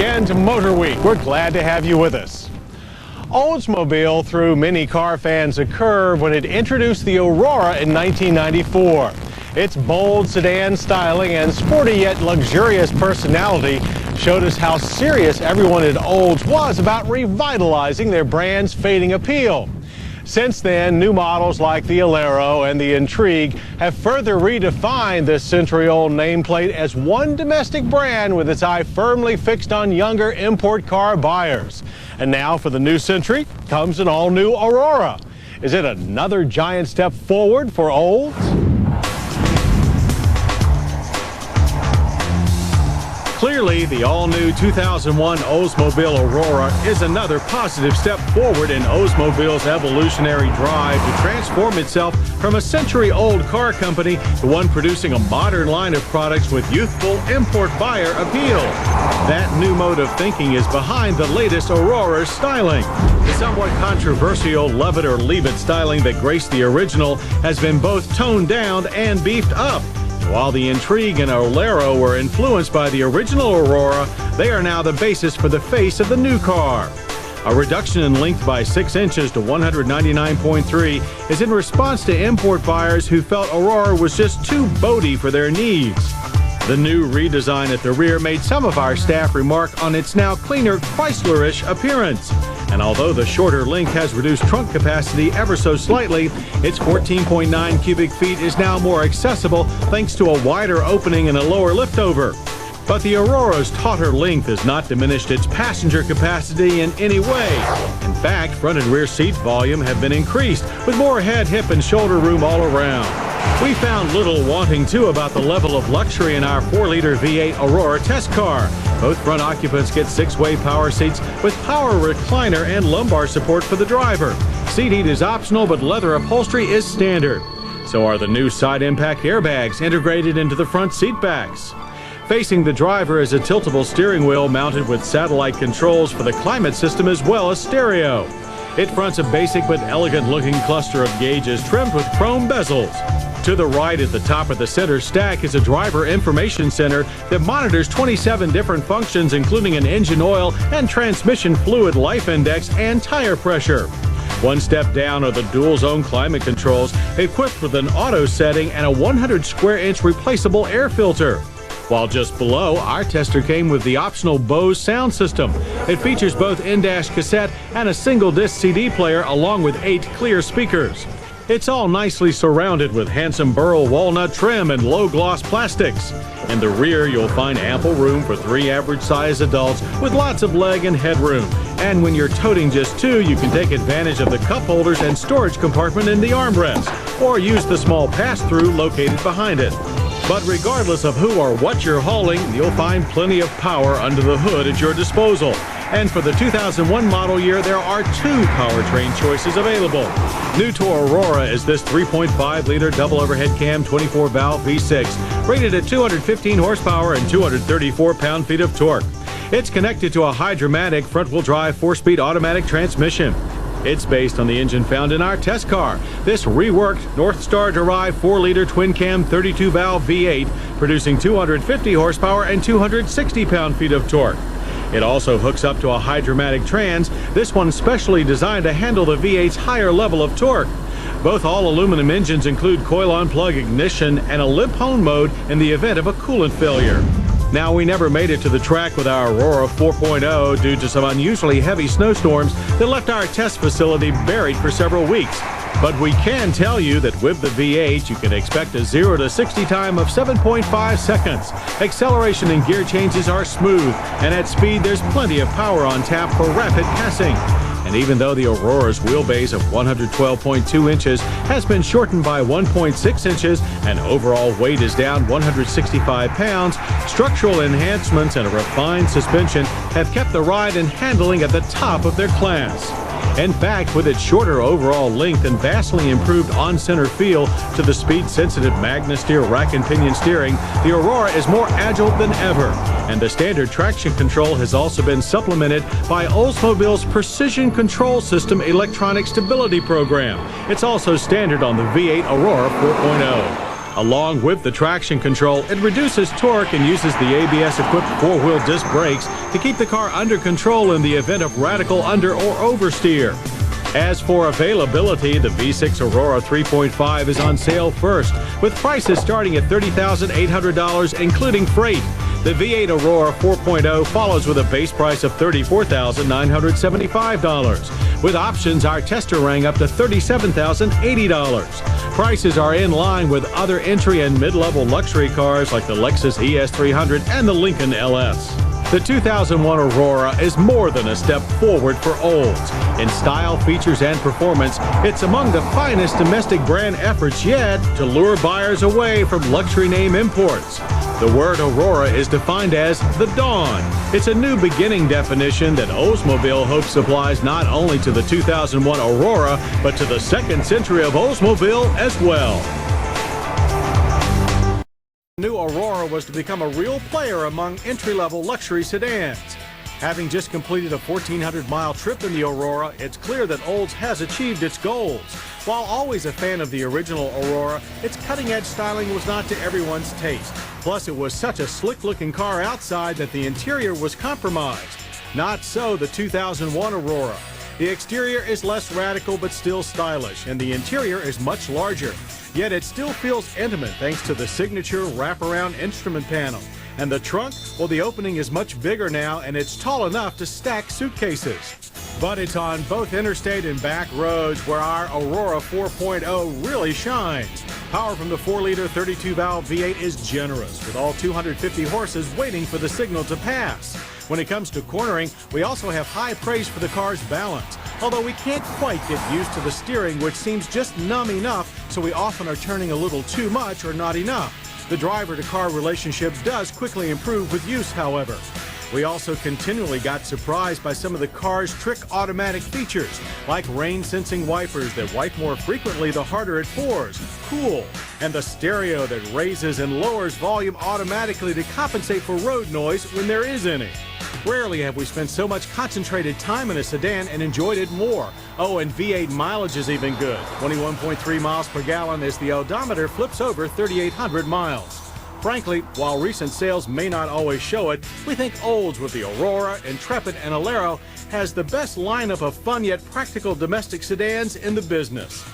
again to Motor Week. We're glad to have you with us. Oldsmobile threw many car fans a curve when it introduced the Aurora in 1994. Its bold sedan styling and sporty yet luxurious personality showed us how serious everyone at Olds was about revitalizing their brand's fading appeal. Since then, new models like the Aurora and the Intrigue have further redefined this century-old nameplate as one domestic brand with its eye firmly fixed on younger import car buyers. And now for the new century comes an all-new Aurora. Is it another giant step forward for Olds? Clearly, the all-new 2001 Oldsmobile Aurora is another positive step forward in Oldsmobile's evolutionary drive to transform itself from a century-old car company to one producing a modern line of products with youthful import buyer appeal. That new mode of thinking is behind the latest Aurora's styling. The somewhat controversial love it or leave it styling that graced the original has been both toned down and beefed up. While the Intrigue and Aurora were influenced by the original Aurora, they are now the basis for the face of the new car. A reduction in length by 6 inches to 199.3 is in response to import buyers who felt Aurora was just too boaty for their needs. The new redesign at the rear made some of our staff remark on its now cleaner Chrysler-ish appearance. And although the shorter length has reduced trunk capacity ever so slightly, its 14.9 cubic feet is now more accessible thanks to a wider opening and a lower liftover. But the Aurora's tauter length has not diminished its passenger capacity in any way. In fact, front and rear seat volume have been increased, with more head, hip, and shoulder room all around. We found little wanting to about the level of luxury in our 4-liter V8 Aurora test car. Both front occupants get 6-way power seats with power recliner and lumbar support for the driver. Seat heat is optional, but leather upholstery is standard. So are the new side impact airbags integrated into the front seat backs. Facing the driver is a tiltable steering wheel mounted with satellite controls for the climate system as well as stereo. It fronts a basic but elegant-looking cluster of gauges trimmed with chrome bezels. To the right at the top of the center stack is a driver information center that monitors 27 different functions, including an engine oil and transmission fluid life index and tire pressure. One step down are the dual-zone climate controls equipped with an auto setting and a 100-square-inch replaceable air filter. While just below, our tester came with the optional Bose sound system. It features both in-dash cassette and a single-disc CD player along with 8 clear speakers. It's all nicely surrounded with handsome burl walnut trim and low-gloss plastics. In the rear, you'll find ample room for 3 average-sized adults with lots of leg and headroom. And when you're toting just 2, you can take advantage of the cup holders and storage compartment in the armrest, or use the small pass-through located behind it. But regardless of who or what you're hauling, you'll find plenty of power under the hood at your disposal. And for the 2001 model year, there are 2 powertrain choices available. New to Aurora is this 3.5-liter double overhead cam 24-valve V6, rated at 215 horsepower and 234 pound-feet of torque. It's connected to a Hydra-matic front-wheel drive 4-speed automatic transmission. It's based on the engine found in our test car, this reworked Northstar-derived 4-liter twin-cam 32-valve V8, producing 250 horsepower and 260 pound-feet of torque. It also hooks up to a Hydra-matic trans, this one specially designed to handle the V8's higher level of torque. Both all-aluminum engines include coil-on-plug ignition and a limp-hone mode in the event of a coolant failure. Now, we never made it to the track with our Aurora 4.0 due to some unusually heavy snowstorms that left our test facility buried for several weeks. But we can tell you that with the V8, you can expect a 0 to 60 time of 7.5 seconds. Acceleration and gear changes are smooth, and at speed, there's plenty of power on tap for rapid passing. And even though the Aurora's wheelbase of 112.2 inches has been shortened by 1.6 inches and overall weight is down 165 pounds, structural enhancements and a refined suspension have kept the ride and handling at the top of their class. In fact, with its shorter overall length and vastly improved on-center feel to the speed-sensitive MagnaSteer rack and pinion steering, the Aurora is more agile than ever. And the standard traction control has also been supplemented by Oldsmobile's Precision Control System electronic stability program. It's also standard on the V8 Aurora 4.0. Along with the traction control, it reduces torque and uses the ABS-equipped four-wheel disc brakes to keep the car under control in the event of radical under or oversteer. As for availability, the V6 Aurora 3.5 is on sale first, with prices starting at $30,800, including freight. The V8 Aurora 4.0 follows with a base price of $34,975. With options, our tester rang up to $37,080. Prices are in line with other entry and mid-level luxury cars like the Lexus ES300 and the Lincoln LS. The 2001 Aurora is more than a step forward for Olds. In style, features, and performance, it's among the finest domestic brand efforts yet to lure buyers away from luxury name imports. The word Aurora is defined as the dawn. It's a new beginning definition that Oldsmobile hopes applies not only to the 2001 Aurora, but to the second century of Oldsmobile as well. The new Aurora was to become a real player among entry-level luxury sedans. Having just completed a 1,400-mile trip in the Aurora, it's clear that Olds has achieved its goals. While always a fan of the original Aurora, its cutting-edge styling was not to everyone's taste. Plus, it was such a slick-looking car outside that the interior was compromised. Not so the 2001 Aurora. The exterior is less radical but still stylish, and the interior is much larger. Yet it still feels intimate thanks to the signature wraparound instrument panel. And the trunk? Well, the opening is much bigger now, and it's tall enough to stack suitcases. But it's on both interstate and back roads where our Aurora 4.0 really shines. Power from the 4-liter 32-valve V8 is generous, with all 250 horses waiting for the signal to pass. When it comes to cornering, we also have high praise for the car's balance, although we can't quite get used to the steering, which seems just numb enough, so we often are turning a little too much or not enough. The driver-to-car relationship does quickly improve with use, however. We also continually got surprised by some of the car's trick automatic features, like rain-sensing wipers that wipe more frequently the harder it pours, cool, and the stereo that raises and lowers volume automatically to compensate for road noise when there is any. Rarely have we spent so much concentrated time in a sedan and enjoyed it more. Oh, and V8 mileage is even good, 21.3 miles per gallon as the odometer flips over 3,800 miles. Frankly, while recent sales may not always show it, we think Olds with the Aurora, Intrepid, and Alero has the best lineup of fun yet practical domestic sedans in the business.